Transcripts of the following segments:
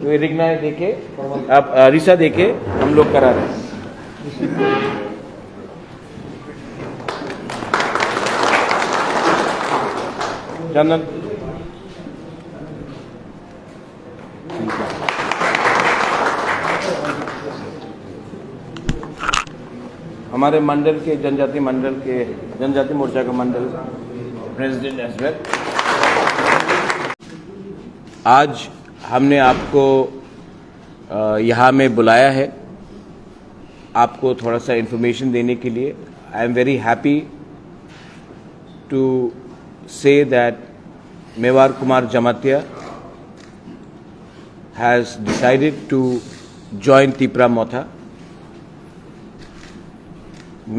तो ये रिगना देके अब रिसा देके हम लोग करा रहे हैं। चंदन हमारे मंडल के जनजाति मोर्चा का मंडल प्रेसिडेंट एज वेल। आज हमने आपको यहाँ में बुलाया है आपको थोड़ा सा इन्फॉर्मेशन देने के लिए। I am very happy to say that Mevar Kumar Jamatia has decided to join Tipra Motha.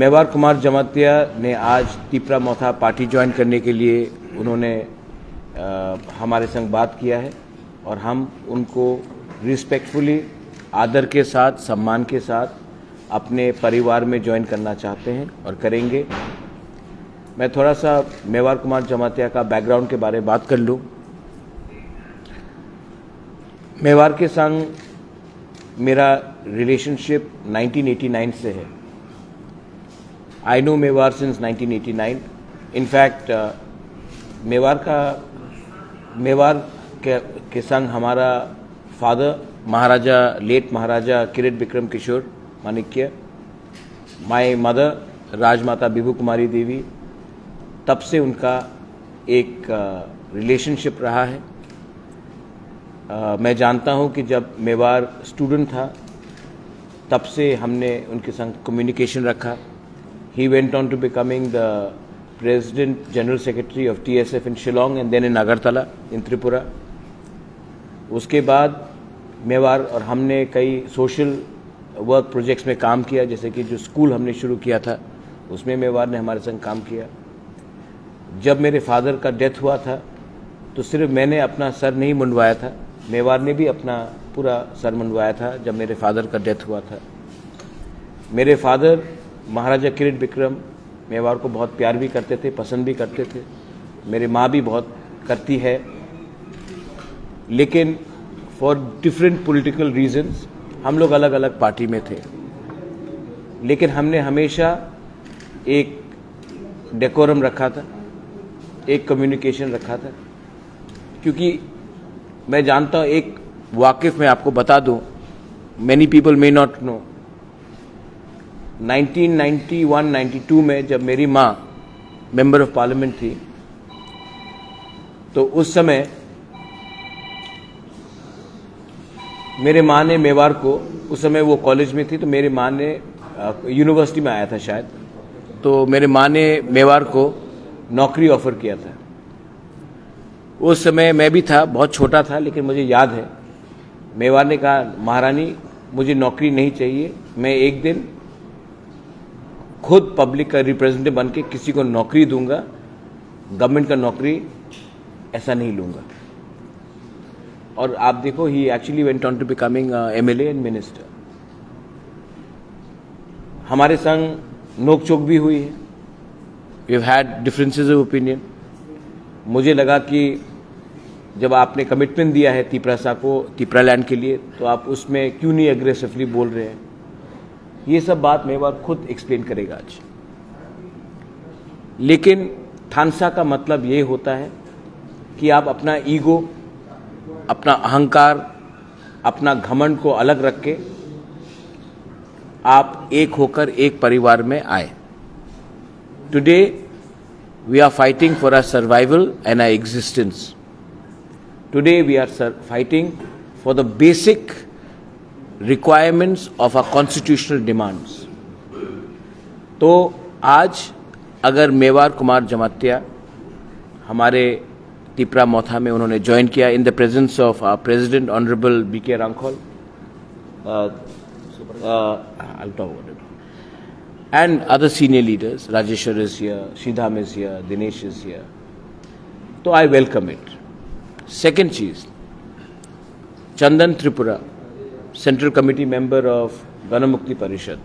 Mewar Kumar Jamatia ने आज तिपरा मोथा पार्टी ज्वाइन करने के लिए उन्होंने हमारे संग बात किया है और हम उनको रिस्पेक्टफुली आदर के साथ सम्मान के साथ अपने परिवार में ज्वाइन करना चाहते हैं और करेंगे। मैं थोड़ा सा मेवार कुमार जमातिया का बैकग्राउंड के बारे में बात कर लूँ। मेवार के संग मेरा रिलेशनशिप 1989 से है। I know Mewar since 1989। In fact Mewar के संग हमारा father Maharaja late Maharaja Kirit Vikram Kishore Manikya, my mother Rajmata Bibhu Kumari Devi, तब से उनका एक रिलेशनशिप रहा है। मैं जानता हूं कि जब मेवार स्टूडेंट था तब से हमने उनके संग कम्युनिकेशन रखा। He went on to becoming the president general secretary of TSF in Shillong and then in Agartala in Tripura. उसके बाद मेवार और हमने कई सोशल वर्क प्रोजेक्ट्स में काम किया, जैसे कि जो स्कूल हमने शुरू किया था उसमें मेवार ने हमारे संग काम किया। जब मेरे फादर का डेथ हुआ था तो सिर्फ मैंने अपना सर नहीं मुंडवाया था, मेवार ने भी अपना पूरा सर मुंडवाया था जब मेरे फादर का डेथ हुआ था। मेरे फादर महाराजा किरीट विक्रम मेवार को बहुत प्यार भी करते थे, पसंद भी करते थे। मेरी माँ भी बहुत करती है, लेकिन फॉर डिफरेंट पॉलिटिकल रीजंस हम लोग अलग अलग पार्टी में थे। लेकिन हमने हमेशा एक डेकोरम रखा था, एक कम्युनिकेशन रखा था, क्योंकि मैं जानता हूँ, एक वाकिफ में आपको बता दूं, many people may not know, 1991-92 में जब मेरी माँ मेंबर ऑफ पार्लियामेंट थी तो उस समय मेरे माँ ने मेवार को, उस समय वो कॉलेज में थी तो मेरी माँ ने यूनिवर्सिटी में आया था शायद, तो मेरे माँ ने मेवार को नौकरी ऑफर किया था। उस समय मैं भी था, बहुत छोटा था, लेकिन मुझे याद है मेवार ने कहा, महारानी मुझे नौकरी नहीं चाहिए, मैं एक दिन खुद पब्लिक का रिप्रेजेंटेटिव बन के किसी को नौकरी दूंगा, गवर्नमेंट का नौकरी ऐसा नहीं लूंगा। और आप देखो, he actually went on to becoming MLA and minister. हमारे संग नोक चोक भी हुई है, we have had differences of opinion. मुझे लगा कि जब आपने कमिटमेंट दिया है तिपरा को, तिपरा लैंड के लिए, तो आप उसमें क्यों नहीं एग्रेसिवली बोल रहे हैं। ये सब बात मेवार खुद एक्सप्लेन करेगा आज। लेकिन थानसा का मतलब ये होता है कि आप अपना ईगो, अपना अहंकार, अपना घमंड को अलग रख के आप एक होकर एक परिवार में आए। Today we are fighting for our survival and our existence. Today we are fighting for the basic requirements of our constitutional demands. तो आज अगर मेवार कुमार जमातिया हमारे तिपरा मोथा में उन्होंने ज्वाइन किया in the presence of our president honourable BK Hrangkhawl and other senior leaders, Rajeshwar is here, Sridham is here, Dinesh is here. So I welcome it. Second cheese, Chandan Tripura, Central Committee member of Ganamukti Parishad.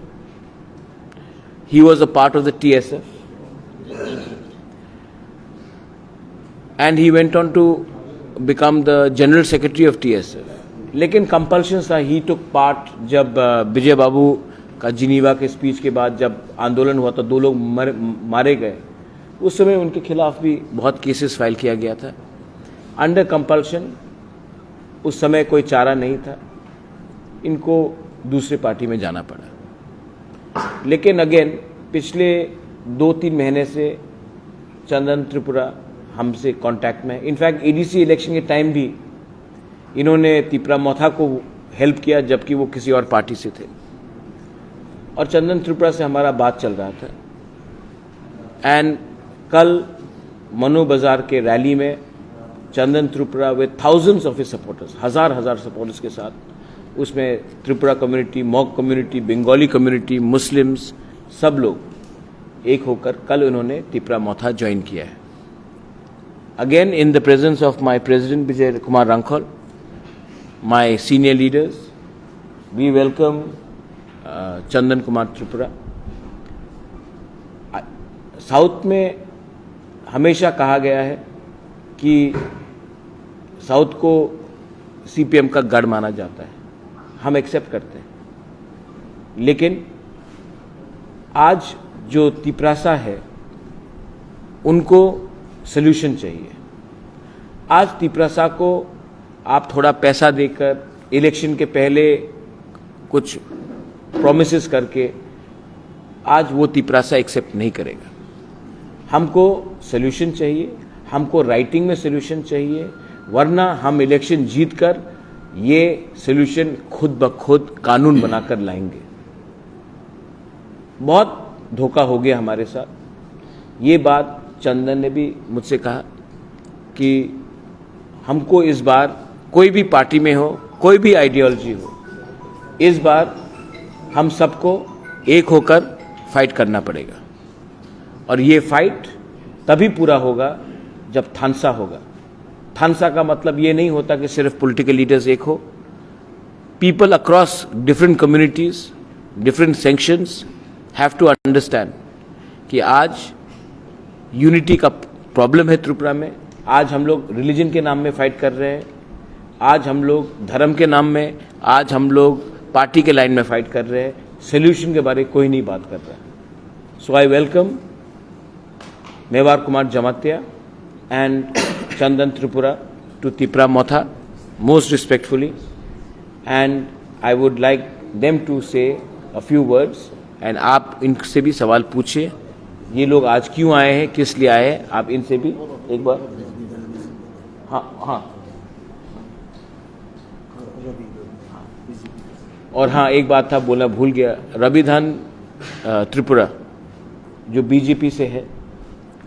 He was a part of the TSF and he went on to become the General Secretary of TSF. लेकिन compulsion था। ही took part जब विजय बाबू का Geneva के speech के बाद जब आंदोलन हुआ तो 2 लोग मारे गए, उस समय उनके खिलाफ भी बहुत केसेस फाइल किया गया था अंडर कंपल्शन। उस समय कोई चारा नहीं था, इनको दूसरे पार्टी में जाना पड़ा। लेकिन अगेन पिछले 2-3 महीने से चंदन त्रिपुरा हमसे कांटेक्ट में। इनफैक्ट एडीसी इलेक्शन के टाइम भी इन्होंने तिपरा मोथा को हेल्प किया, जबकि वो किसी और पार्टी से थे। और चंदन त्रिपुरा से हमारा बात चल रहा था। एंड कल मनु बाजार के रैली में Chandan Tripura with thousands of his supporters, हजार सपोर्टर्स के साथ, उसमें Tripura community, Mog community, Bengali community, Muslims, सब लोग एक होकर कल उन्होंने तिपरा मोथा ज्वाइन किया है। Again in the presence of my president Vijay Kumar Rankhal, my senior leaders, we welcome Chandan Kumar Tripura. South में हमेशा कहा गया है कि साउथ को सीपीएम का गढ़ माना जाता है, हम एक्सेप्ट करते हैं। लेकिन आज जो तिपरासा है उनको सल्यूशन चाहिए। आज तिपरासा को आप थोड़ा पैसा देकर इलेक्शन के पहले कुछ प्रॉमिसेस करके आज वो तिपरासा एक्सेप्ट नहीं करेगा। हमको सल्यूशन चाहिए, हमको राइटिंग में सल्यूशन चाहिए, वरना हम इलेक्शन जीतकर ये सल्यूशन खुद ब खुद कानून बनाकर लाएंगे। बहुत धोखा हो गया हमारे साथ। ये बात चंदन ने भी मुझसे कहा कि हमको इस बार कोई भी पार्टी में हो, कोई भी आइडियोलॉजी हो, इस बार हम सबको एक होकर फाइट करना पड़ेगा। और ये फाइट तभी पूरा होगा जब थानसा होगा। थानसा का मतलब ये नहीं होता कि सिर्फ पॉलिटिकल लीडर्स एक हो। People across different communities, different sections have to understand कि आज यूनिटी का प्रॉब्लम है त्रिपुरा में। आज हम लोग रिलीजन के नाम में फाइट कर रहे हैं, आज हम लोग धर्म के नाम में, आज हम लोग पार्टी के लाइन में फाइट कर रहे हैं। सोल्यूशन के बारे में कोई नहीं बात कर रहा है। So I welcome Mewar Kumar Jamatia and Chandan Tripura to Tipra Motha most respectfully, and I would like them to say a few words, and आप इनसे भी सवाल पूछिए। ये लोग आज क्यों आए हैं, किस लिए आए हैं, आप इनसे भी एक बार। हाँ और हाँ, एक बात था बोला भूल गया। रविधान त्रिपुरा जो बीजेपी से है,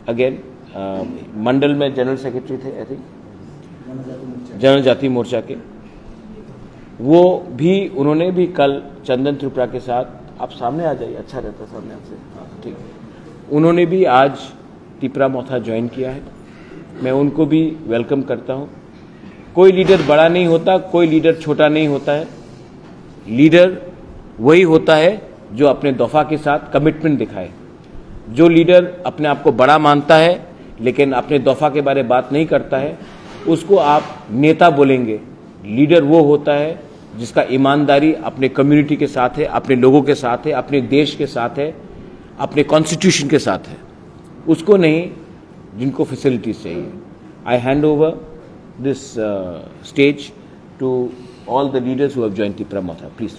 अगेन मंडल में जनरल सेक्रेटरी थे, आई थिंक जनजाति मोर्चा के, वो भी, उन्होंने भी कल चंदन त्रिपुरा के साथ, आप सामने आ जाइए, अच्छा रहता सामने आपसे, हाँ ठीक, उन्होंने भी आज तिपरा मोथा ज्वाइन किया है। मैं उनको भी वेलकम करता हूँ। कोई लीडर बड़ा नहीं होता, कोई लीडर छोटा नहीं होता है। लीडर वही होता है जो अपने दफा के साथ कमिटमेंट दिखाए। जो लीडर अपने आप को बड़ा मानता है लेकिन अपने दफा के बारे में बात नहीं करता है, उसको आप नेता बोलेंगे। लीडर वो होता है जिसका ईमानदारी अपने कम्युनिटी के साथ है, अपने लोगों के साथ है, अपने देश के साथ है, अपने कॉन्स्टिट्यूशन के साथ है, उसको नहीं जिनको फैसिलिटीज चाहिए। I hand over this stage to all the leaders who have joined Tipra Motha, please.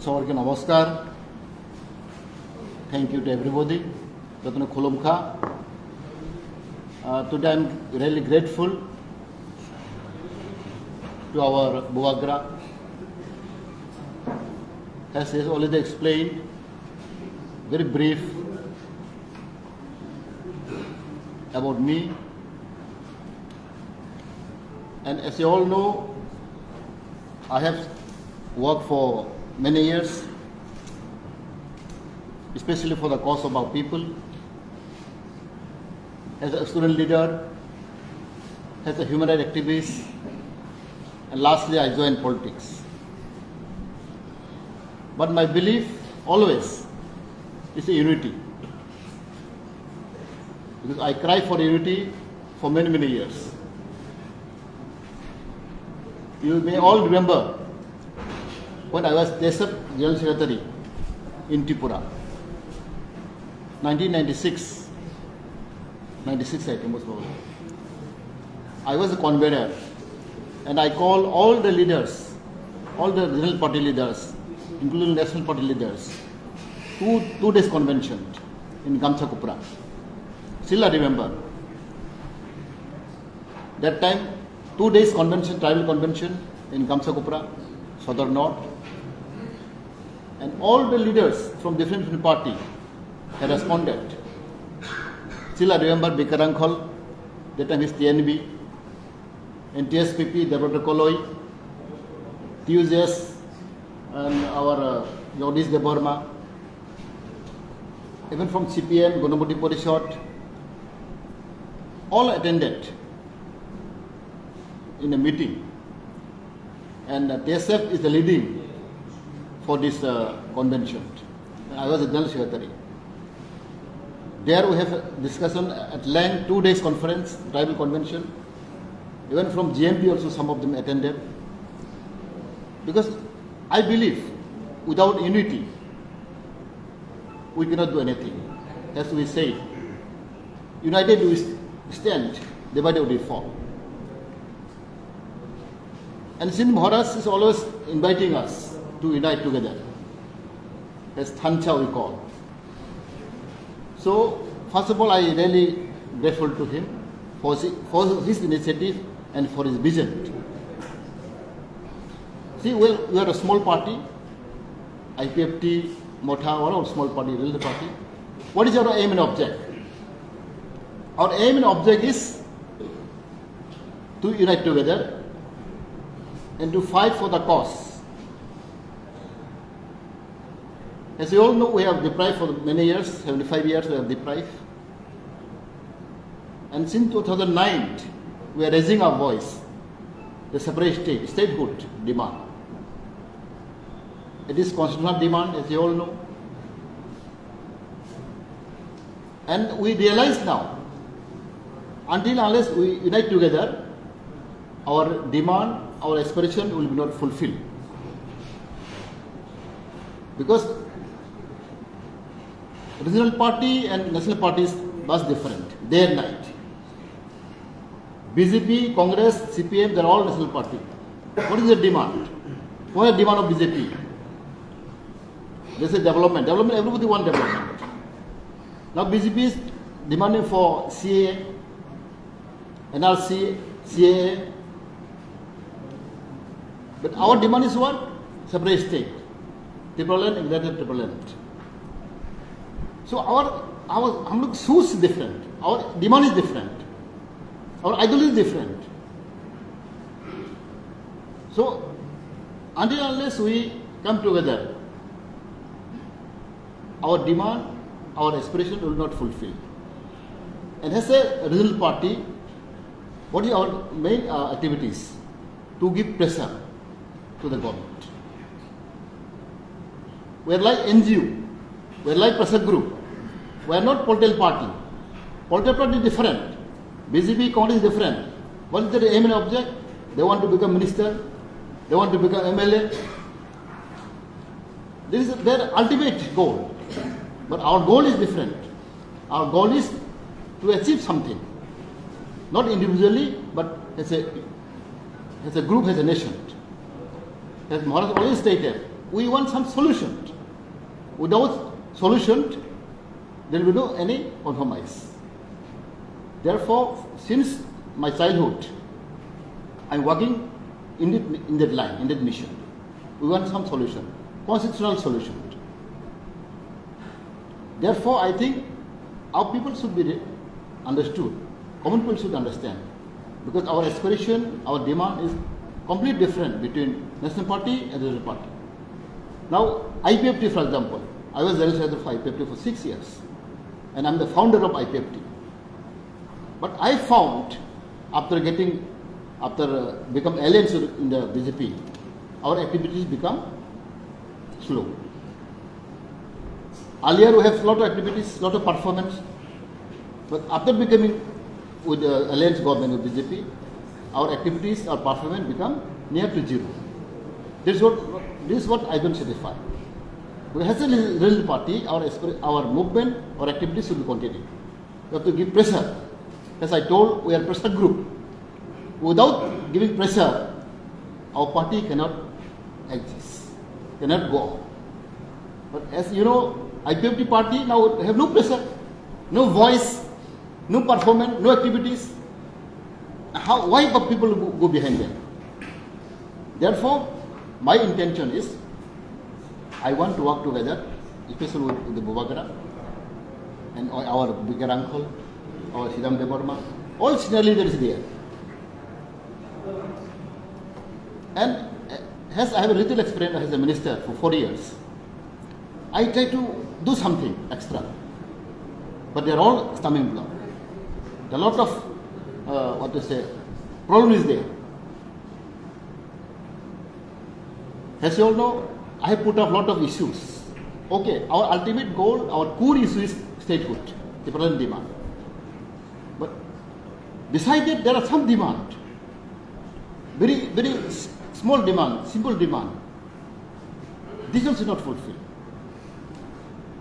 Sawarke namaskar. Thank you to everybody. Tatna khulumkha. Today I am really grateful to our Bubagra. As he has already explained, very brief about me, and as you all know, I have worked for many years, especially for the cause of our people, as a student leader, as a human rights activist, and lastly I joined politics. But my belief always is a unity. Because I cry for unity for many, many years. You may all remember when I was TSF General Secretary in Tripura, 1996, 96 I think most probably. I was a convener and I called all the leaders, all the regional party leaders, including national party leaders, two days convention in Gamsakupra. Still I remember. That time, 2 days convention, tribal convention in Gamsakupra, Southern North. And all the leaders from different party had responded. Still I remember Bikarankol, that time is TNB, and TSPP, Deborah Koloi, TUJS, and our Jodish Deborma, even from CPM, Gonoboti Porishot, all attended in a meeting. And TSF is the leading for this convention. I was a General Secretary. There we have a discussion at length, 2 days conference, tribal convention. Even from GMP also some of them attended. Because I believe without unity, we cannot do anything. As we say, united we stand, divided we fall. And since Maharaj is always inviting us to unite together, as Thansao we call. So, first of all, I really grateful to him for his initiative and for his vision. See, well, we are a small party, IPFT, Motha, or a small party, related party. What is our aim and object? Our aim and object is to unite together and to fight for the cause. As you all know, we have deprived for many years, 75 years we have deprived. And since 2009, we are raising our voice, the separate statehood demand. It is constitutional demand, as you all know. And we realize now, until unless we unite together, our demand, our aspiration will be not fulfilled. Because regional party and national parties was different, day and night. BJP, Congress, CPM, they are all national party. What is the demand? What is the demand of BJP? They say development. Development, everybody wants development. Now BJP is demanding for CAA, NRC, CAA. But our demand is what? Separate state. Triple land, integrated triple land. So our source is different. Our demand is different. Our ideology is different. So until unless we come together, our demand, our aspiration will not fulfill. And as a regional party, what is our main activities? To give pressure to the government. We are like NGO, we are like pressure group. We are not political party. Political party is different. BJP, Congress is different. What is their aim and object? They want to become minister. They want to become MLA. This is their ultimate goal. But our goal is different. Our goal is to achieve something. Not individually, but as a group, as a nation. As Maharaj always stated, we want some solution. Without solution, there will be no any compromise. Therefore, since my childhood, I am working in that line, in that mission. We want some solution, constitutional solution. Therefore, I think our people should be understood. Common people should understand. Because our aspiration, our demand is completely different between National Party and the Regional Party. Now, IPFT, for example, I was General Secretary for IPFT for 6 years. And I am the founder of IPFT. But I found, after become alliance in the BJP, our activities become slow. Earlier we have lot of activities, lot of performance, but after becoming with the alliance government with BJP, our activities, our performance become near to zero. This is what I don't satisfy. We have a real party, our movement, our activities should be continued. We have to give pressure. As I told, we are a pressure group. Without giving pressure, our party cannot exist, cannot go on. But as you know, IPFT party now have no pressure, no voice, no performance, no activities. Why people go behind them? Therefore, my intention is, I want to work together, especially with the Bubagra and our bigger uncle, our Sidam Devarma, all senior leaders there. And as I have a little experience as a minister for 4 years, I try to do something extra. But they are all stumbling block. A lot of, problem is there. As you all know, I have put up a lot of issues. Okay, our ultimate goal, our core issue is statehood, the present demand. But beside that, there are some demand. Very, very small demand, simple demand. This also not fulfilled.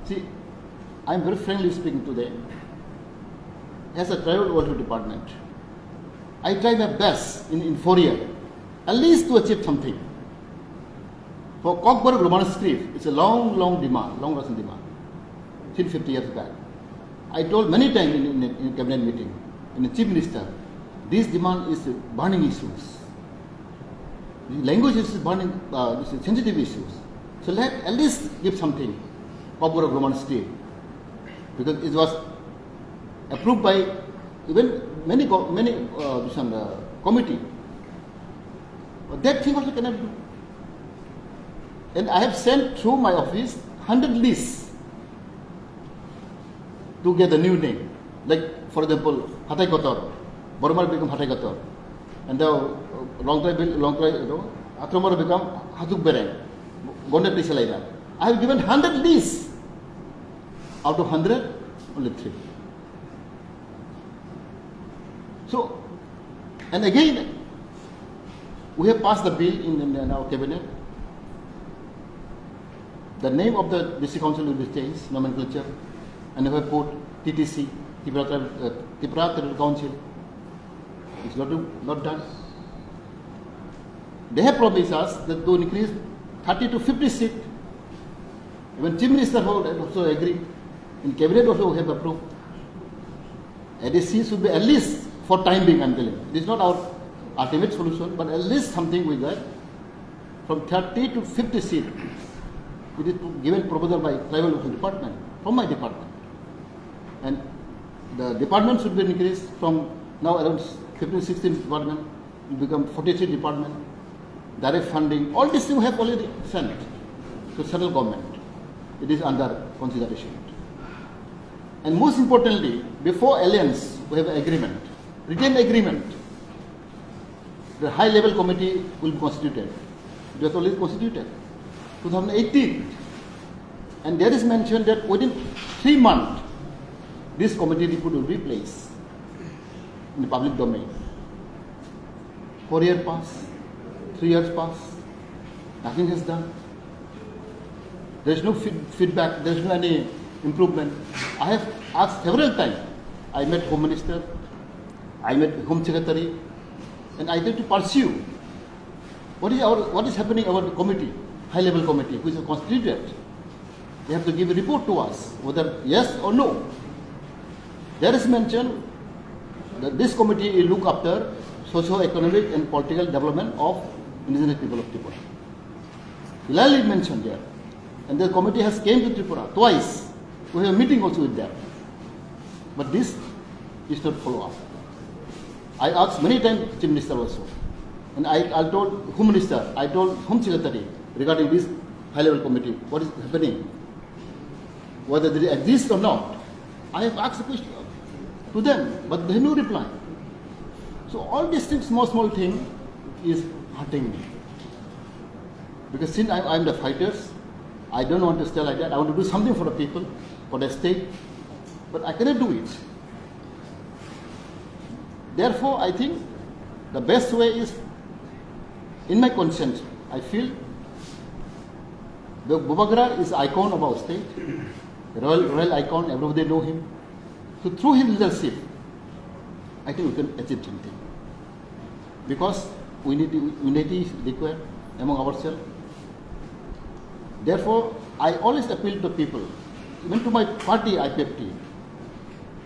See, I am very frankly speaking today. As a tribal welfare department, I try my best in 4 years, at least to achieve something. For Cockburg Roman script, it's a long demand, long-lasting demand, since 50 years back. I told many times in cabinet meeting, in the chief minister, this demand is burning issues. The language is burning, sensitive issues. So let at least give something, Cockburg Roman script, because it was approved by even many committee. But that thing also cannot do. And I have sent through my office 100 lists to get a new name. Like, for example, Hatai Kotor, Boromar become Hatai Kotor. And the Atromar become Hatuk Bereng, Gonda Tisalaida. I have given 100 lists. Out of 100, only 3. So, and again, we have passed the bill in our cabinet. The name of the district council will be changed, nomenclature, and we have put TTC, Tipra Territorial Council. It's not done. They have promised us that to increase 30 to 50 seats. Even Chief Minister also agreed. In cabinet also we have approved. ADC should be at least for time being, I'm telling you. This is not our ultimate solution, but at least something we get from 30 to 50 seats. It is given proposal by tribal welfare department, from my department. And the department should be increased from now around 15, 16 department, will become 43 department, direct funding, all these things we have already sent to central government. It is under consideration. And most importantly, before alliance, we have an agreement, written agreement. The high level committee will be constituted. It was already constituted. 2018, and there is mentioned that within 3 months, this committee report will be placed in the public domain. 4 years pass, 3 years pass, nothing has done. There is no feedback, there is no any improvement. I have asked several times. I met Home Minister, I met Home Secretary, and I tried to pursue what is happening in our committee. High-level committee, which is constituted. They have to give a report to us, whether yes or no. There is mentioned that this committee will look after socio-economic and political development of indigenous people of Tripura. Clearly mentioned there. And the committee has came to Tripura twice. We have a meeting also with them. But this is not follow up. I asked many times Chief Minister also. And I told Home Minister, I told Home Secretary, regarding this high-level committee, what is happening, whether they exist or not. I have asked the question to them, but they have no reply. So all these things, small thing, is hurting me. Because since I am the fighters, I don't want to stay like that. I want to do something for the people, for the state, but I cannot do it. Therefore, I think the best way is, in my conscience, I feel the Bubagra is icon of our state, royal icon, everybody know him. So through his leadership, I think we can achieve something. Because unity is required among ourselves. Therefore, I always appeal to people, even to my party, IPFT.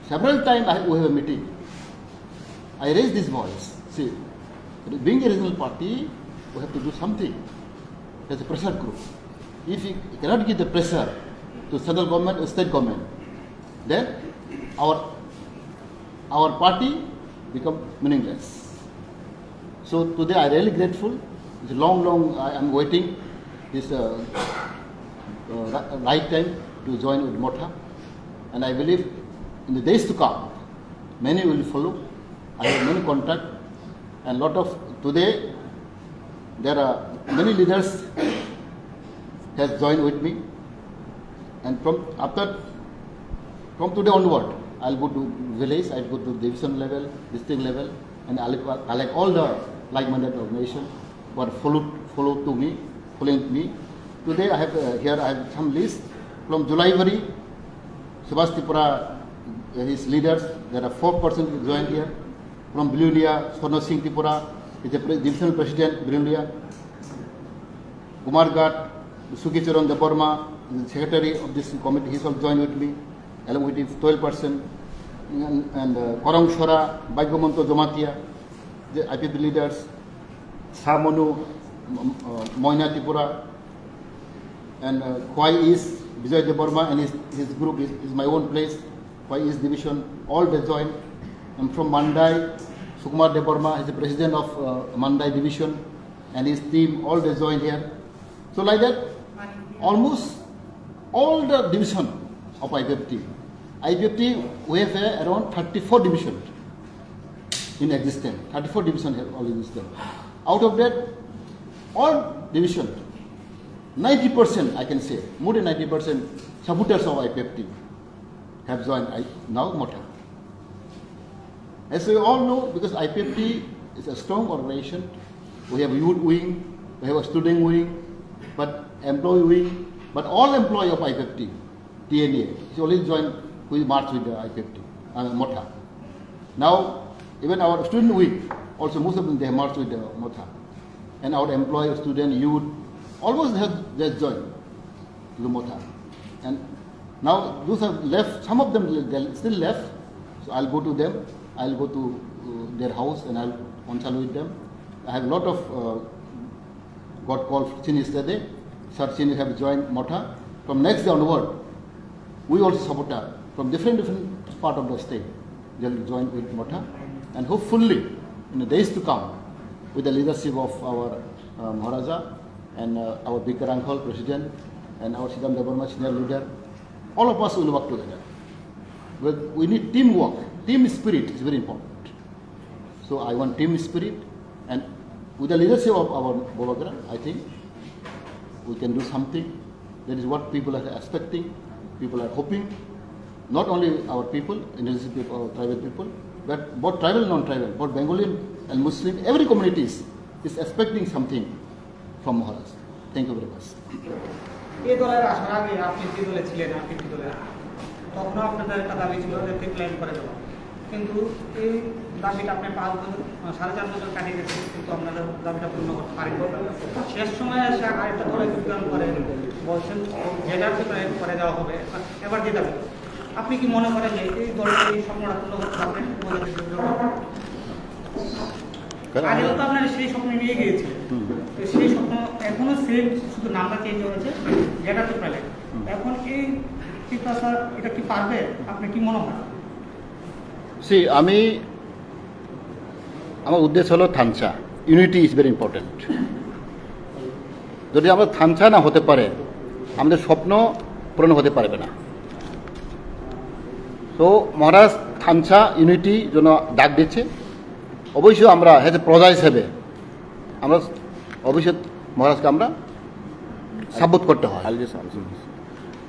Several times we have a meeting. I raise this voice. See, being a regional party, we have to do something. There's a pressure group. If you cannot give the pressure to central government or state government, then our party become meaningless. So today I am really grateful. It's long I am waiting this right time to join with Motha, and I believe in the days to come, many will follow. I have many contacts, and today there are many leaders has joined with me, and from today onward, I'll go to village, I'll go to division level, district level, and I'll collect all the like-minded organizations who are following me. Today I have some list from Julaibari, Subhash Tipra, his leaders. There are 4 persons who joined here. From Bilunia, Swarno Singh Tripura is the divisional president, Bilunia. Kumar Ghat, Suki Charan Deborma, the secretary of this committee, he also joined with me, along with his 12%. And Khorang Shora, Baigomanto Jamatia, the IPP leaders, Samonu, Moina Tripura, and Khwai East, Vijay Deborma and his group is my own place, Khwai East division, all they joined. And from Mandai, Sukumar Deborma is the president of Mandai division, and his team, all they joined here. So like that, almost all the division of IPFT, we have around 34 divisions in existence. 34 divisions have all existence. Out of that, all divisions, 90% I can say, more than 90% supporters of IPFT have joined now Motha. As we all know, because IPFT is a strong organization, we have youth wing, we have a student wing, but employee wing, but all employee of IPFT, TNA, is only joined, we march with the IPFT, Motha. Now, even our student wing, also most of them, they have marched with the Motha. And our employee, student, youth, almost they have joined the Motha. And now, those have left, some of them they still left, so I'll go to them. I'll go to their house and I'll consult with them. I have a lot of got called since yesterday. Sachin have joined Motha. From next day onward, we also support her from different part of the state. They will join with Motha, and hopefully in the days to come, with the leadership of our Maharaja and our Big Uncle President and our Sidam Deborma senior leader, all of us will work together. But we need teamwork. Team spirit is very important. So I want team spirit, and with the leadership of our Bubagra, I think we can do something. That is what people are expecting, people are hoping. Not only our people, indigenous people, tribal people, but both tribal and non-tribal, both Bengali and Muslim, every community is expecting something from Maharaj. Thank you very much. কিন্তু এই দাবিটা আপনি 4.5 বছর কাটিয়ে গেছেন, কিন্তু আপনাদের দাবিটা পূর্ণ করতে পারেন। শেষ সময় এসে আরেকটা দলে যোগদান করে বলছেন জেলাতে করে দেওয়া হবে, এবার যেটা আপনি কি মনে করেন যে এই দলটা এই স্বপ্নটা পূর্ণ করতে পারবেন? আগেও তো আপনারা সেই স্বপ্ন নিয়ে গিয়েছিলেন, তো সেই স্বপ্ন এখনো সেম, শুধু নামটা চেঞ্জ হয়েছে, জেলাতে পেলেন। এখন এই এটা কি পারবে? আপনি কি মনে হয়? আমার উদ্দেশ্য হলো Thansa. Unity is very important. যদি আমরা থানসা না হতে পারে, আমাদের স্বপ্ন পূরণ হতে পারবে না। তো মহারাজ থানসা ইউনিটি জন্য ডাক দিচ্ছে। অবশ্যই আমরা প্রজা হিসেবে আমরা অবশ্যই মহারাজকে আমরা সাব্যস্ত করতে হয়।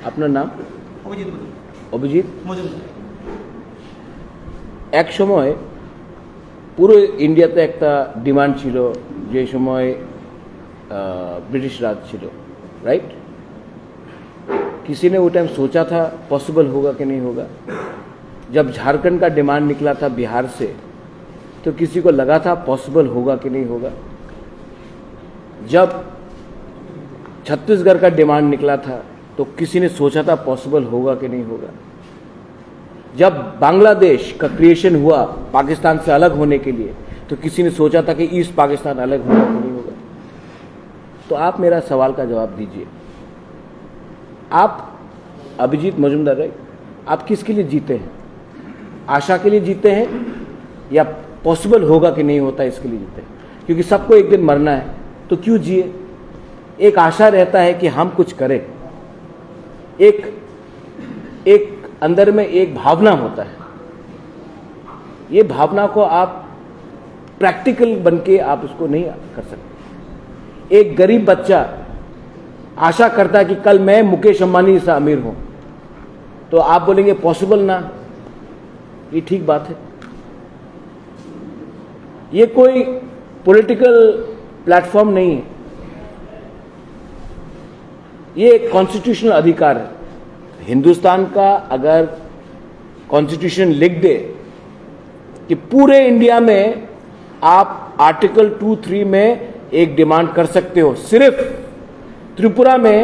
আপনার নাম? অভিজিৎ অভিজিৎ মজুমদার। এক সময় পুরো ইন্ডিয়াতে একটা ডিমান্ড ছিল, যে সময় ब्रिटिश राज ছিল, राइट? किसी ने वो टाइम सोचा था पॉसिबल होगा कि नहीं होगा? जब झारखंड का डिमांड निकला था बिहार से, तो किसी को लगा था पॉसिबल होगा कि नहीं होगा? जब छत्तीसगढ़ का डिमांड निकला था, तो किसी ने सोचा था पॉसिबल होगा कि नहीं होगा? जब बांग्लादेश का क्रिएशन हुआ पाकिस्तान से अलग होने के लिए, तो किसी ने सोचा था कि ईस्ट पाकिस्तान अलग होगा कि नहीं होगा? तो आप मेरा सवाल का जवाब दीजिए। आप अभिजीत मजुमदार, राइट? आप किसके लिए जीते हैं? आशा के लिए जीते हैं या पॉसिबल होगा कि नहीं होता इसके लिए जीते हैं? क्योंकि सबको एक दिन मरना है, तो क्यों जिए? एक आशा रहता है कि हम कुछ करें, एक अंदर में एक भावना होता है। ये भावना को आप प्रैक्टिकल बनके आप उसको नहीं कर सकते। एक गरीब बच्चा आशा करता है कि कल मैं मुकेश अंबानी से अमीर हूं, तो आप बोलेंगे पॉसिबल ना? ये ठीक बात है? ये कोई पॉलिटिकल प्लेटफॉर्म नहीं है, ये एक कॉन्स्टिट्यूशनल अधिकार है। हिंदुस्तान का अगर कॉन्स्टिट्यूशन लिख दे कि पूरे इंडिया में आप आर्टिकल 2(3) में एक डिमांड कर सकते हो, सिर्फ त्रिपुरा में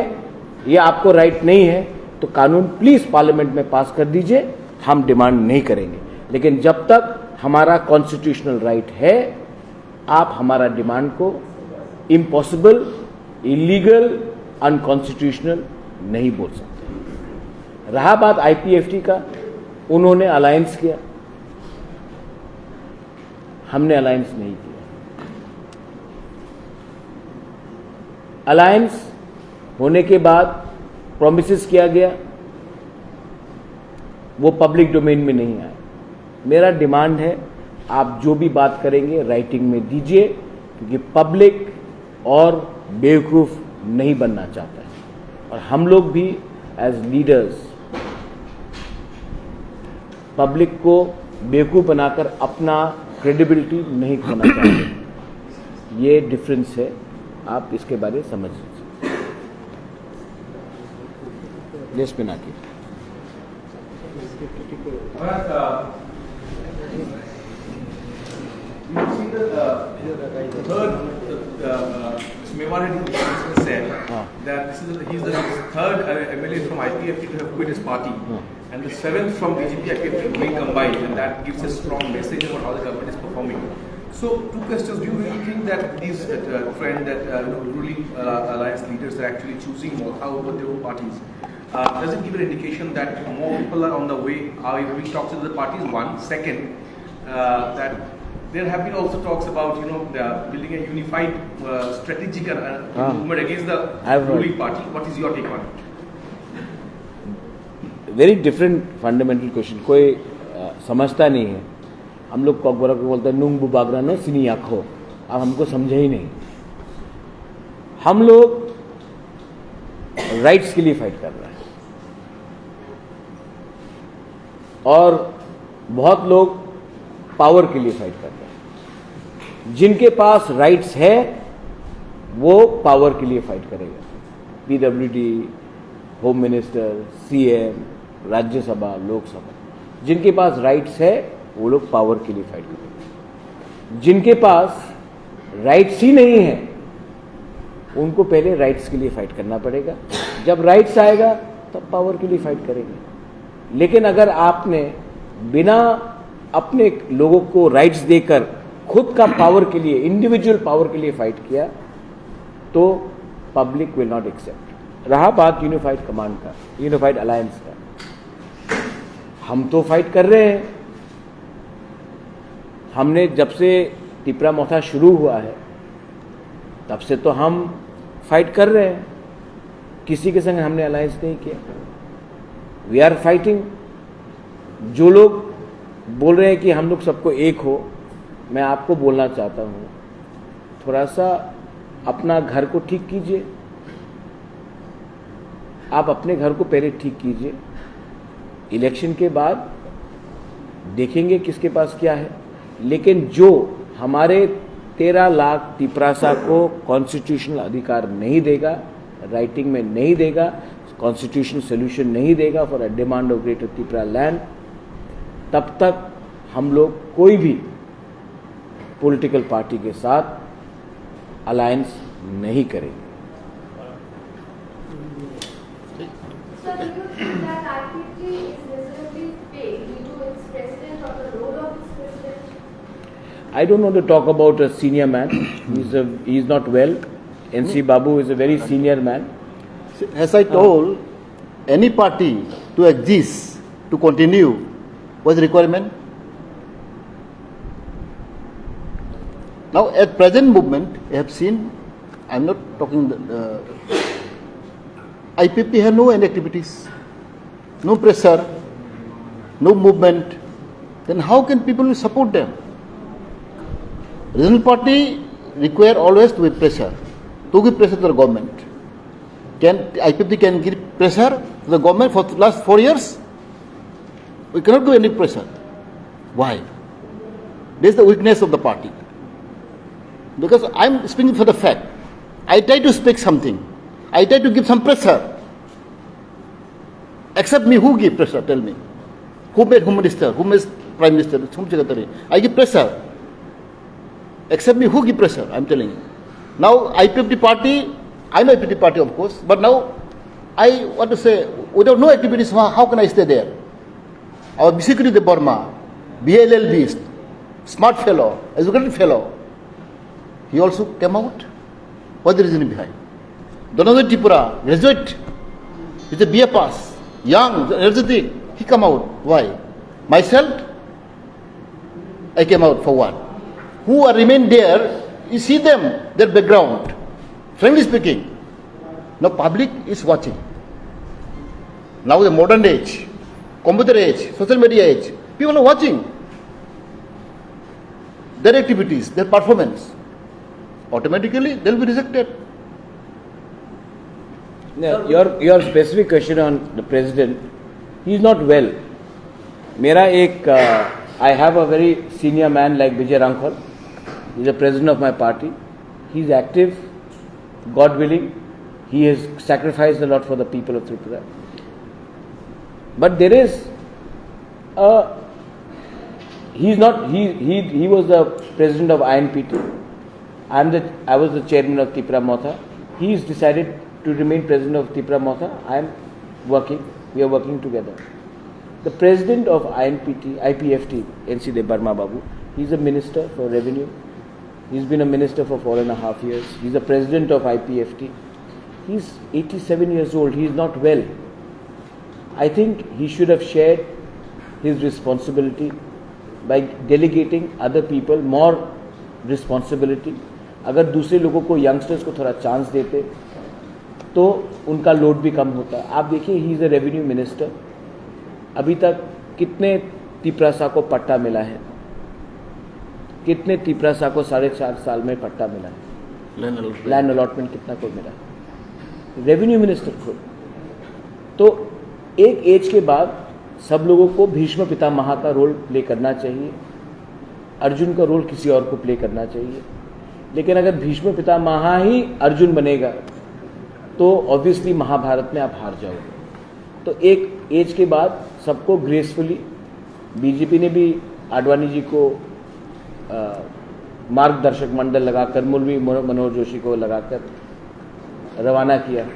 ये आपको राइट नहीं है, तो कानून प्लीज पार्लियामेंट में पास कर दीजिए, हम डिमांड नहीं करेंगे। लेकिन जब तक हमारा कॉन्स्टिट्यूशनल राइट है, आप हमारा डिमांड को इम्पॉसिबल, इलीगल, अनकॉन्स्टिट्यूशनल नहीं बोल सकते। रहा बात आईपीएफटी का, उन्होंने अलायंस किया, हमने अलायंस नहीं किया। अलायंस होने के बाद प्रॉमिसेस किया गया, वो पब्लिक डोमेन में नहीं आए। मेरा डिमांड है, आप जो भी बात करेंगे राइटिंग में दीजिए, क्योंकि पब्लिक और बेवकूफ नहीं बनना चाहता है, और हम लोग भी एज लीडर्स पब्लिक को बेवकूफ बनाकर अपना क्रेडिबिलिटी नहीं खोना चाहते। ये डिफरेंस है, आप इसके बारे में समझ लीजिए। लेस पे ना की Mevar had said that he's the third MLA from IPFT to have quit his party, and the 7th from BJP IPFT being combined, and that gives a strong message about how the government is performing. So, two questions: do you really think that these trend that ruling alliance leaders are actually choosing Motha over their own parties? Does it give an indication that more people are on the way, are having talks with the parties? One. Second, that there have been also talks about building a unified strategic movement against the ruling party. What is your take on it? Very different fundamental question. कोई समझता नहीं है। हम लोग कॉकबरा को बोलते हैं नुंग बुबागरा न सिनी आखो, आप हमको समझे ही नहीं। हम लोग राइट्स के लिए फाइट कर रहे हैं, और बहुत लोग पावर के लिए फाइट कर रहे हैं। जिनके पास राइट्स है वो पावर के लिए फाइट करेगा। PWD, home minister, CM, Rajya Sabha, Lok Sabha, जिनके पास राइट्स है वो लोग पावर के लिए फाइट करेंगे। जिनके पास राइट्स ही नहीं है उनको पहले राइट्स के लिए फाइट करना पड़ेगा। जब राइट्स आएगा तब पावर के लिए फाइट करेंगे। लेकिन अगर आपने बिना अपने लोगों को राइट्स देकर खुद का पावर के लिए, इंडिविजुअल पावर के लिए फाइट किया, तो पब्लिक विल नॉट एक्सेप्ट। रहा बात यूनिफाइड कमांड का, यूनिफाइड अलायंस का, हम तो फाइट कर रहे हैं। हमने जब से टिपरा मोथा शुरू हुआ है तब से तो हम फाइट कर रहे हैं, किसी के संग हमने अलायंस नहीं किया। We are fighting. जो लोग बोल रहे हैं कि हम लोग सबको एक हो, मैं आपको बोलना चाहता हूँ, थोड़ा सा अपना घर को ठीक कीजिए। आप अपने घर को पहले ठीक कीजिए, इलेक्शन के बाद देखेंगे किसके पास क्या है। लेकिन जो हमारे 13 लाख तिपरासा को कॉन्स्टिट्यूशनल अधिकार नहीं देगा, राइटिंग में नहीं देगा, कॉन्स्टिट्यूशनल सोल्यूशन नहीं देगा for a demand of greater Tipra land, तब तक हम लोग कोई भी पॉलिटिकल पार्टी के साथ अलायंस नहीं करेंगे। Sir, do you think that activity is necessarily fake due to its president or the role of its president? I don't want to talk about a senior man. He is not well. NC Babu is a very senior man. As I told, any party to exist, to continue, was requirement. Now, at present movement, I have seen, I am not talking, IPP have no any activities, no pressure, no movement. Then how can people support them? Regional party require always to be pressure, to give pressure to the government. Can IPP can give pressure to the government for the last 4 years? We cannot do any pressure. Why? This is the weakness of the party. Because I am speaking for the fact. I try to speak something. I try to give some pressure. Except me, who give pressure? Tell me. Who made Home Minister? Who made Prime Minister? Home Secretary? I give pressure. Except me, who give pressure? I am telling you. Now, IPP party, I am IPP party of course, but now I want to say, without no activities, how can I stay there? Our Secretary de Burma, BLLB, smart fellow, educated fellow, he also came out. What is the reason behind? Donald Tripura, graduate, with a BA pass, young, energetic, he come out. Why? Myself, I came out for what? Who are remain there, you see them, their background. Frankly speaking, now public is watching. Now the modern age, computer age, social media age, people are watching their activities, their performance. Automatically, they will be rejected. Now, your specific question on the president, he is not well. I have a very senior man like Vijay Rankhol. He is the president of my party. He is active, God willing. He has sacrificed a lot for the people of Tripura. But there is he was the president of INPT. I was the chairman of Tipra Motha. He has decided to remain president of Tipra Motha. We are working together. The president of IPFT, NC Barma Babu, he is a minister for revenue. He's been a minister for 4.5 years. He's the president of IPFT. He's 87 years old. He is not well. I think he should have shared his responsibility by delegating other people more responsibility. अगर दूसरे लोगों को youngsters को थोड़ा chance देते तो उनका load भी कम होता। आप देखिए, he is a revenue minister. अभी तक कितने तिपरासा को पट्टा मिला है? कितने तिपरासा को 4.5 साल में पट्टा मिला है? लैंड अलॉटमेंट कितना को मिला? रेवेन्यू मिनिस्टर खुद। तो एक एज के बाद सब लोगों को भीष्म पितामह का रोल प्ले करना चाहिए, अर्जुन का रोल किसी और को प्ले करना चाहिए। लेकिन अगर भीष्म पितामह ही अर्जुन बनेगा तो ऑब्वियसली महाभारत में आप हार जाओगे। तो एक एज के बाद सबको ग्रेसफुली, बीजेपी ने भी आडवाणी जी को मार्गदर्शक मंडल लगाकर, मुरली मनोहर जोशी को लगाकर रवाना किया।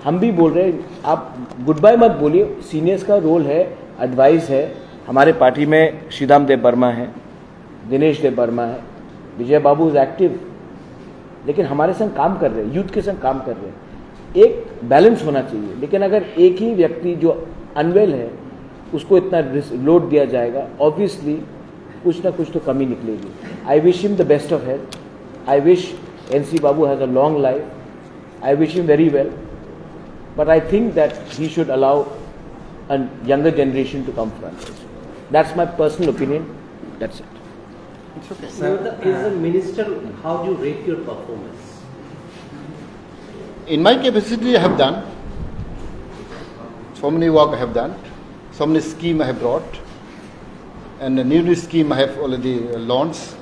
हम भी बोल रहे हैं, आप गुड बाय मत बोलिए। सीनियर्स का रोल है, एडवाइस है। हमारे पार्टी में श्रीराम देव वर्मा है, दिनेश देव वर्मा है, विजय बाबू इज एक्टिव, लेकिन हमारे संग काम कर रहे हैं, यूथ के संग काम कर रहे हैं। एक बैलेंस होना चाहिए। लेकिन अगर एक ही व्यक्ति जो अनवेल है उसको इतना लोड दिया जाएगा, ऑब्वियसली कुछ ना कुछ तो कमी निकलेगी। I wish him the best of health. I wish NC Babu has a long life. I wish him very well, but I think that he should allow a younger generation to come front. That's my personal opinion. That's it. It's okay. As a minister, how do you rate your performance? In my capacity, I have done. so many work I have done, so many scheme I have brought, and the new scheme I have already launched.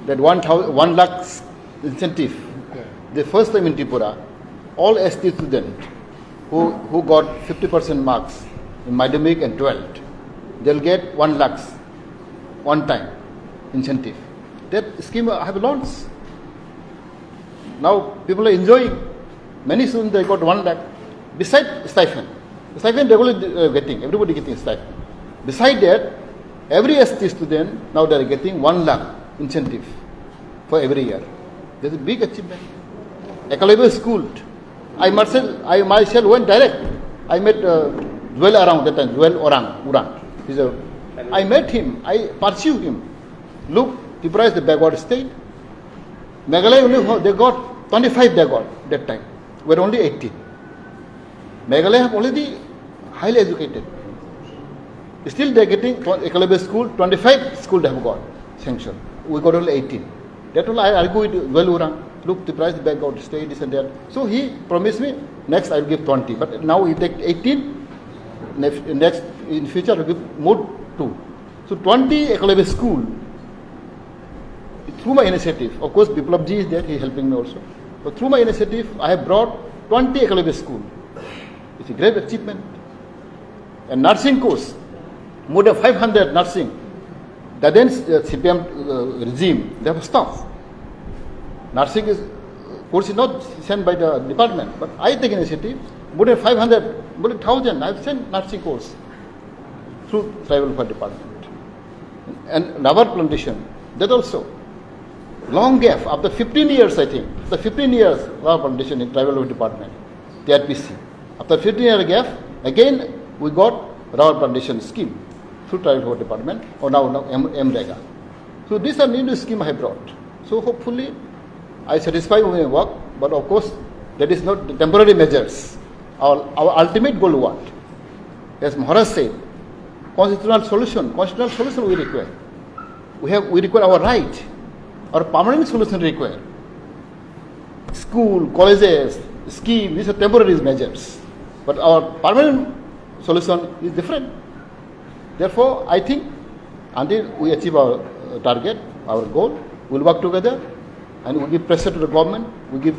That 1 lakh incentive. The first time in Tripura, all ST students who got 50% marks in madhyamik and 12th, they'll get 1 lakh one time incentive. That scheme I have launched. Now people are enjoying. Many students they got 1 lakh. Besides stipend, stipend regularly getting, everybody getting stipend. Besides that, every ST student now they are getting 1 lakh incentive for every year. That's a big achievement. Yakarwi school. I myself went direct. I met Joel around that time, Joel Urang. I met him. I pursued him. Look, Tripura is the backward state. Meghalaya only they got 25 they got that time. We're only 18. Meghalaya have already highly educated. Still they are getting Yakarwi school, 25 school they have got sanctioned. We got only 18. That will I argue with Joel Urang. Look, the price back out, stay this and that. So he promised me, next I will give 20. But now he take 18, next in future I will give more 2. So 20 Yakarwi school, through my initiative, of course Biplab ji is there, he is helping me also. But through my initiative, I have brought 20 Yakarwi school. It's a great achievement. And nursing course, more than 500 nursing. The then CPM regime, they have staff. Nursing course is not sent by the department, but I take initiative. More than 500, more than 1,000, I have sent nursing course through tribal welfare department. And rubber plantation, that also. Long gap, after 15 years I think, the 15 years rubber plantation in tribal welfare department, the RPC. After 15-year gap, again we got rubber plantation scheme through tribal welfare department, or now MREGA. So these are new scheme I have brought. So hopefully I satisfy my work, but of course that is not the temporary measures. Our ultimate goal what? As Maharaj said, constitutional solution we require. We require our right. Our permanent solution require. School, colleges, scheme, these are temporary measures. But our permanent solution is different. Therefore, I think until we achieve our target, our goal, we'll work together and we'll give pressure to the government, we give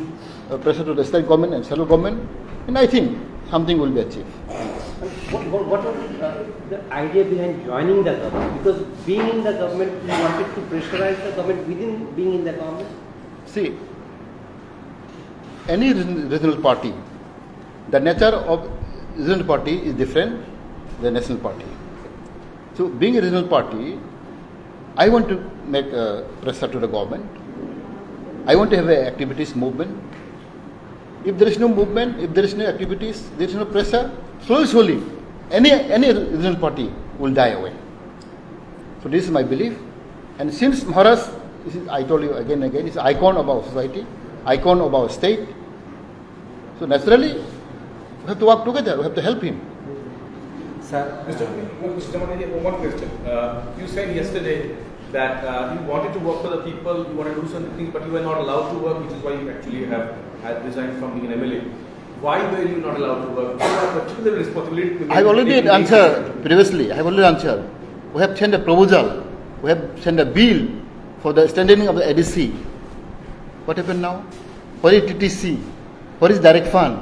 pressure to the state government and central government, and I think something will be achieved. What was the idea behind joining the government? Because being in the government, you wanted to pressurize the government within being in the government? See, any regional party, the nature of regional party is different than national party. So being a regional party, I want to make pressure to the government. I want to have an activities movement. If there is no movement, if there is no activities, there is no pressure, slowly, any regional party will die away. So this is my belief. And since Maharaj, I told you again and again, is icon of our society, icon of our state. So naturally, we have to work together, we have to help him. Sir, Mr. Jamatia, one question. You said yesterday that you wanted to work for the people, you wanted to do something, but you were not allowed to work, which is why you actually had resigned from being an MLA. Why were you not allowed to work? What are particular responsibility? I have already answered previously. I have already answered. We have sent a proposal. We have sent a bill for the strengthening of the ADC. What happened now? What is TTC? What is direct fund?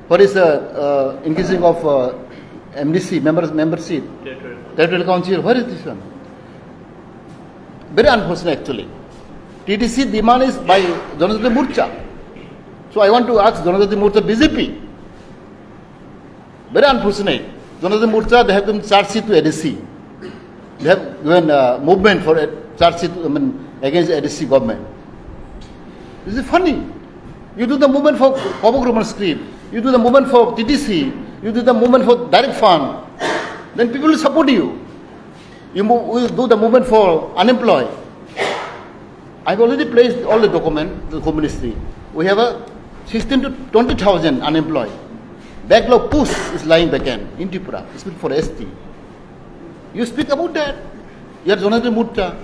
What is increasing of MDC, membership? Territorial Council. Where is this one? Very unfortunate actually. TTC demand is by Janajati Morcha. So I want to ask Janajati Morcha BJP. Very unfortunate. Janajati Morcha, they have given charge sheet to ADC. They have given movement for a charge sheet against ADC government. This is funny. You do the movement for Kobo script. You do the movement for TTC. You do the movement for direct fund. Then people will support you. You do the movement for unemployed. I've already placed all the documents, the Home Ministry. We have a 16 to 20,000 unemployed. Backlog push is lying vacant in Tripura. It's for ST. You speak about that. You are Janajati Morcha.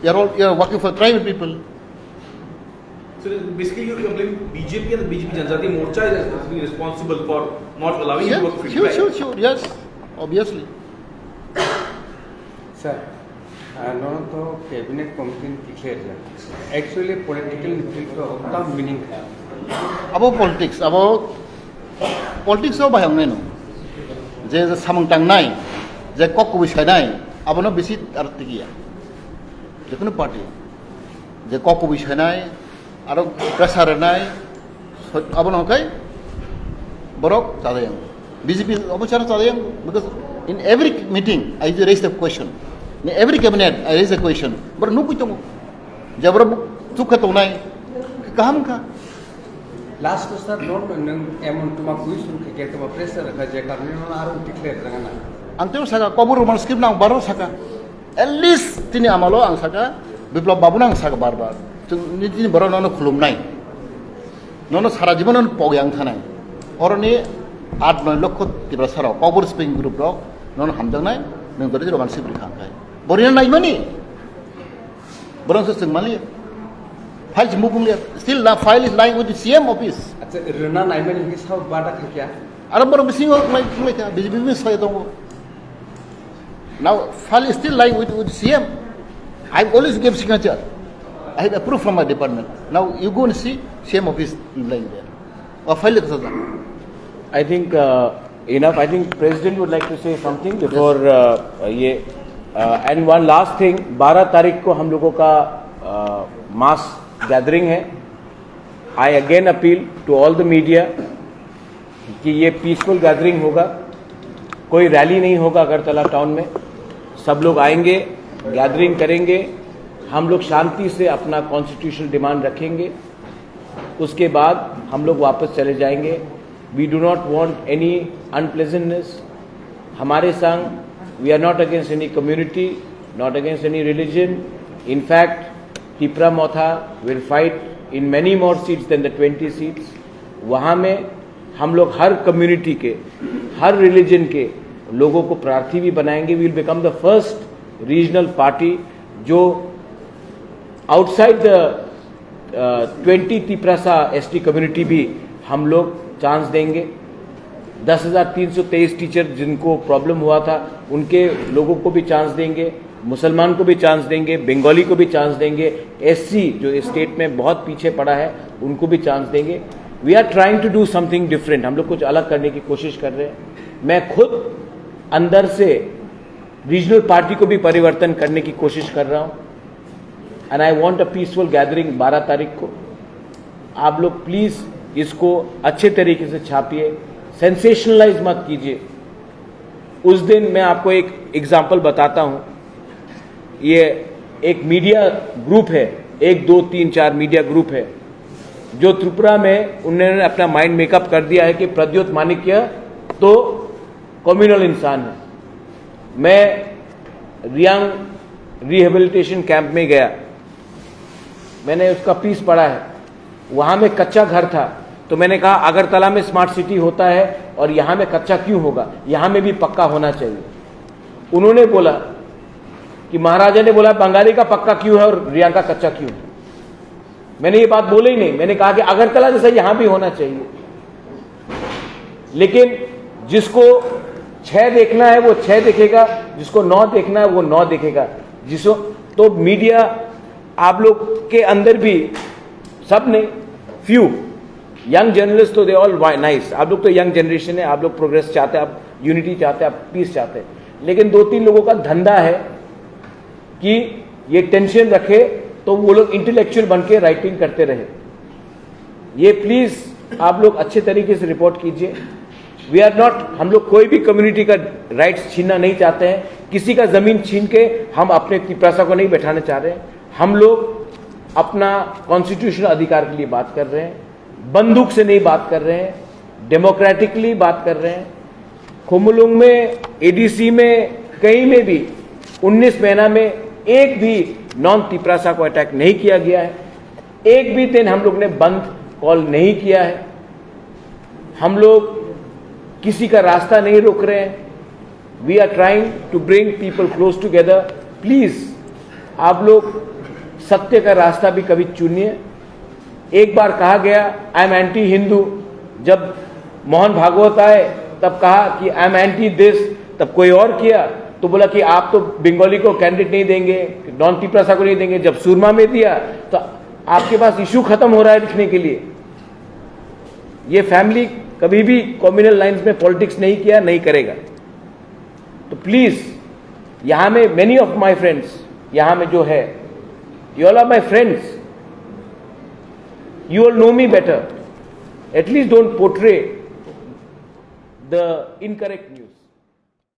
You are working for tribal people. So basically you complain BJP and the BJP Janajati Morcha is being responsible for not allowing you to work Sure, 55. sure, yes, obviously. Sir, no तो cabinet committee declare है actually political का meaning है About politics, of bahang neno. Je samang tang nai, je kok kubisai nai, abono bisi artikia. Je kono party, je kok kubisai nai, aro pressure nai, abono kai, borok tadayang. BJP obochara tadayang because in every meeting I raise the question. In every cabinet I raise the question. But no kuito mo. Jabro tukha to nai, kaham ka. Last तो sir note एमन तुम कोई सुन के तो pressure रखा जे करने ना आरो declare Rangana Angteo saka kobur rumah skip nang baru saka. At least tini amalo ang saka biplop babu nang saka barbar. Ni tini baru nono khulum nai. Nono sara jiban nono pogyang thanai. Oroni 8-9 lokho tibra sara kobur spring group rok nono hamjang nai nang dori roman sipri khang kai. Borian nai mani. Borang se sing mali. File moving there. Still the file is lying with the CM office. अच्छा रना Niemann इनके साथ बाटा क्या Aram baru bising like BJP saya tahu. Now file is still lying with CM. I always give signature. I have approved from my department. Now you go and see CM office lying there. Or file is there. I think enough. I think President would like to say something before ये and one last thing. 12 तारीख को हम लोगों का mass gathering है. I again appeal to all the media कि ये peaceful gathering होगा, कोई रैली नहीं होगा अगरतला टाउन में. सब लोग आएंगे, गैदरिंग करेंगे, हम लोग शांति से अपना कॉन्स्टिट्यूशनल डिमांड रखेंगे, उसके बाद हम लोग वापस चले जाएंगे. We do not want any unpleasantness. हमारे संग we are not against any community, not against any religion. In fact Tipra Motha will fight in many more seats than the 20 seats. वहाँ में हम लोग हर कम्युनिटी के, हर रिलीजन के लोगों को प्रार्थी भी बनाएंगे. We will become the first regional party जो outside the 20 Tiprasa ST community भी हम लोग चांस देंगे. 10,323 टीचर जिनको प्रॉब्लम हुआ था उनके लोगों को भी चांस देंगे, मुसलमान को भी चांस देंगे, बंगाली को भी चांस देंगे, एससी जो स्टेट में बहुत पीछे पड़ा है उनको भी चांस देंगे. We are trying to do something different. हम लोग कुछ अलग करने की कोशिश कर रहे हैं. मैं खुद अंदर से रीजनल पार्टी को भी परिवर्तन करने की कोशिश कर रहा हूं. And I want a peaceful gathering 12 तारीख को. आप लोग प्लीज इसको अच्छे तरीके से छापिए, सेंसेशनलाइज मत कीजिए. उस दिन मैं आपको एक एग्जाम्पल बताता हूं. ये एक मीडिया ग्रुप है, 1 2 3 4 मीडिया ग्रुप है जो त्रिपुरा में उन्होंने अपना माइंड मेकअप कर दिया है कि प्रद्योत माणिक्य तो कम्युनल इंसान है. मैं रियांग रिहेबिलिटेशन कैंप में गया, मैंने उसका पीस पढ़ा है. वहां में कच्चा घर था तो मैंने कहा अगरतला में स्मार्ट सिटी होता है और यहां में कच्चा क्यों होगा, यहां में भी पक्का होना चाहिए. उन्होंने बोला कि महाराजा ने बोला बंगाली का पक्का क्यों है और रियांग का कच्चा क्यों है. मैंने ये बात बोली ही नहीं. मैंने कहा कि अगरतला जैसा यहां भी होना चाहिए. लेकिन जिसको 6 देखना है वो 6 देखेगा, जिसको 9 देखना है वो 9 देखेगा. जिसको तो मीडिया आप लोग के अंदर भी सब ने फ्यू यंग जर्नलिस्ट तो दे ऑल नाइस. आप लोग तो यंग जनरेशन है, आप लोग प्रोग्रेस चाहते हैं, आप यूनिटी चाहते हैं, आप पीस चाहते हैं. लेकिन 2-3 लोगों का धंधा है कि ये टेंशन रखे तो वो लोग इंटेलेक्चुअल बन के राइटिंग करते रहे. ये प्लीज आप लोग अच्छे तरीके से रिपोर्ट कीजिए. वी आर नॉट, हम लोग कोई भी कम्युनिटी का राइट्स छीनना नहीं चाहते हैं. किसी का जमीन छीन के हम अपने तिपरासा को नहीं बैठाना चाह रहे हैं. हम लोग अपना कॉन्स्टिट्यूशनल अधिकार के लिए बात कर रहे हैं. बंदूक से नहीं बात कर रहे हैं, डेमोक्रेटिकली बात कर रहे हैं. खुमुलुंग में, एडीसी में, कहीं में भी 19 महीना में एक भी नॉन तिपरासा को अटैक नहीं किया गया है. एक भी दिन हम लोग ने बंद कॉल नहीं किया है. हम लोग किसी का रास्ता नहीं रोक रहे हैं. We are trying to bring people close together. Please आप लोग सत्य का रास्ता भी कभी चुनिए. एक बार कहा गया आई एम एंटी हिंदू. जब मोहन भागवत आए तब कहा कि आई एम एंटी दिस, तब कोई और किया तो बोला कि आप तो बंगाली को कैंडिडेट नहीं देंगे, डॉन टिप्रा को नहीं देंगे। जब सुरमा में दिया तो आपके पास इशू खत्म हो रहा है लिखने के लिए। ये फैमिली कभी भी कम्युनल लाइंस में पॉलिटिक्स नहीं किया, नहीं करेगा। तो प्लीज, यहां में मेनी ऑफ माय फ्रेंड्स यहां में जो है, you all are my friends, you all know me better. At least don't portray the incorrect news.